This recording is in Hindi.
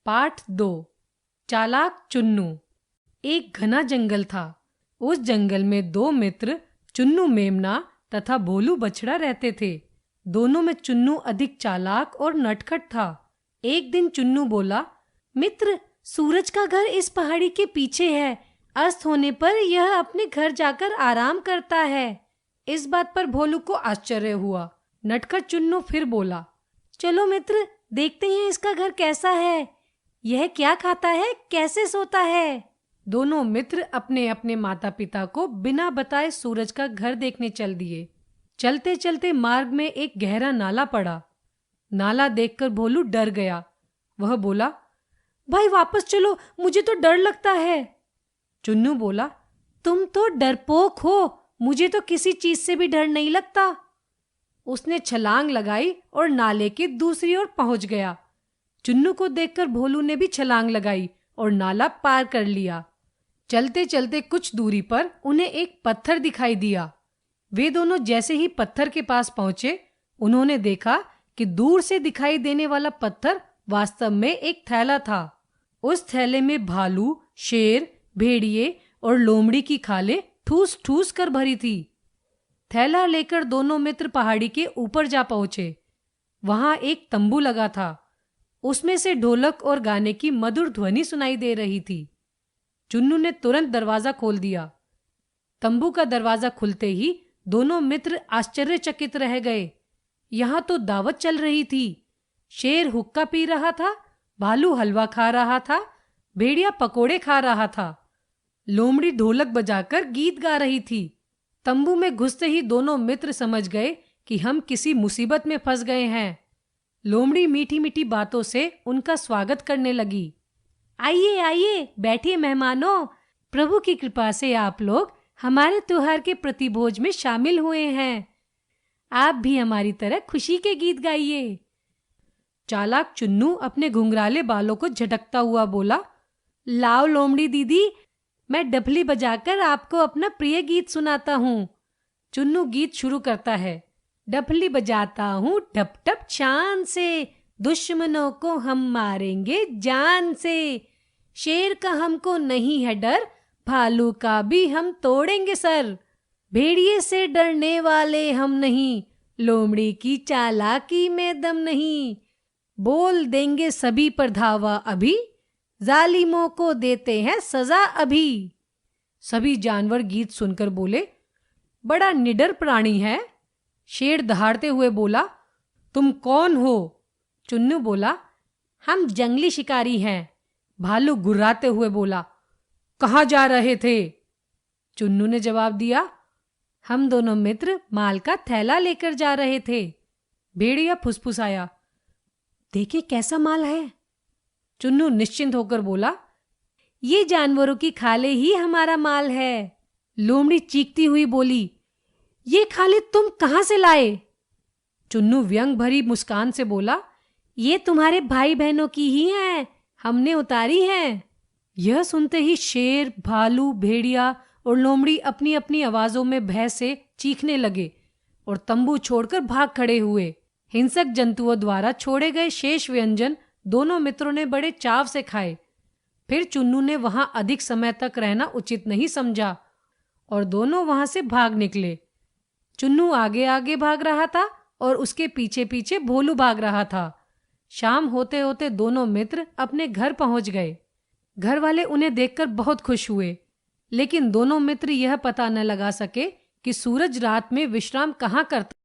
पाठ 2। चालाक चुन्नू। एक घना जंगल था। उस जंगल में दो मित्र चुन्नू मेमना तथा भोलू बछड़ा रहते थे। दोनों में चुन्नू अधिक चालाक और नटखट था। एक दिन चुन्नू बोला, मित्र, सूरज का घर इस पहाड़ी के पीछे है। अस्त होने पर यह अपने घर जाकर आराम करता है। इस बात पर भोलू को आश्चर्य हुआ। नटखट चुन्नू फिर बोला, चलो मित्र, देखते हैं इसका घर कैसा है। यह क्या खाता है, कैसे सोता है। दोनों मित्र अपने अपने माता पिता को बिना बताए सूरज का घर देखने चल दिए। चलते चलते मार्ग में एक गहरा नाला पड़ा। नाला देखकर भोलू डर गया। वह बोला, भाई वापस चलो, मुझे तो डर लगता है। चुन्नू बोला, तुम तो डरपोक हो, मुझे तो किसी चीज से भी डर नहीं लगता। उसने छलांग लगाई और नाले की दूसरी ओर पहुंच गया। चुन्नू को देखकर भोलू ने भी छलांग लगाई और नाला पार कर लिया। चलते चलते कुछ दूरी पर उन्हें एक पत्थर दिखाई दिया। वे दोनों जैसे ही पत्थर के पास पहुंचे, उन्होंने देखा कि दूर से दिखाई देने वाला पत्थर वास्तव में एक थैला था। उस थैले में भालू, शेर, भेड़िए और लोमड़ी की खालें ठूस ठूस कर भरी थी। थैला लेकर दोनों मित्र पहाड़ी के ऊपर जा पहुंचे। वहां एक तंबू लगा था। उसमें से ढोलक और गाने की मधुर ध्वनि सुनाई दे रही थी। चुन्नू ने तुरंत दरवाजा खोल दिया। तंबू का दरवाजा खुलते ही दोनों मित्र आश्चर्यचकित रह गए। यहां तो दावत चल रही थी। शेर हुक्का पी रहा था, भालू हलवा खा रहा था, भेड़िया पकोड़े खा रहा था, लोमड़ी ढोलक बजाकर गीत गा रही थी। तंबू में घुसते ही दोनों मित्र समझ गए कि हम किसी मुसीबत में फंस गए हैं। लोमड़ी मीठी मीठी बातों से उनका स्वागत करने लगी। आइए आइए, बैठिए मेहमानों, प्रभु की कृपा से आप लोग हमारे त्योहार के प्रतिभोज में शामिल हुए हैं। आप भी हमारी तरह खुशी के गीत गाइए। चालाक चुन्नू अपने घुंघराले बालों को झटकता हुआ बोला, लाओ लोमड़ी दीदी, मैं डफली बजाकर आपको अपना प्रिय गीत सुनाता हूँ। चुन्नू गीत शुरू करता है। डफली बजाता हूँ ठप ठप शान से, दुश्मनों को हम मारेंगे जान से। शेर का हमको नहीं है डर, भालू का भी हम तोड़ेंगे सर। भेड़िए से डरने वाले हम नहीं, लोमड़ी की चालाकी में दम नहीं। बोल देंगे सभी पर धावा अभी, जालिमों को देते हैं सजा अभी। सभी जानवर गीत सुनकर बोले, बड़ा निडर प्राणी है। शेर दहाड़ते हुए बोला, तुम कौन हो? चुन्नू बोला, हम जंगली शिकारी हैं। भालू गुर्राते हुए बोला, कहाँ जा रहे थे? चुन्नू ने जवाब दिया, हम दोनों मित्र माल का थैला लेकर जा रहे थे। भेड़िया फुसफुसाया, देखे कैसा माल है। चुन्नू निश्चिंत होकर बोला, ये जानवरों की खाले ही हमारा माल है। लोमड़ी चीखती हुई बोली, ये खाले तुम कहां से लाए? चुन्नू व्यंग भरी मुस्कान से बोला, ये तुम्हारे भाई बहनों की ही हैं, हमने उतारी हैं। यह सुनते ही शेर, भालू, भेड़िया और लोमड़ी अपनी अपनी आवाजों में भय से चीखने लगे और तंबू छोड़कर भाग खड़े हुए। हिंसक जंतुओं द्वारा छोड़े गए शेष व्यंजन दोनों मित्रों ने बड़े चाव से खाए। फिर चुन्नू ने वहां अधिक समय तक रहना उचित नहीं समझा और दोनों वहां से भाग निकले। चुन्नू आगे आगे भाग रहा था और उसके पीछे पीछे भोलू भाग रहा था। शाम होते होते दोनों मित्र अपने घर पहुंच गए। घर वाले उन्हें देखकर बहुत खुश हुए, लेकिन दोनों मित्र यह पता न लगा सके कि सूरज रात में विश्राम कहाँ करता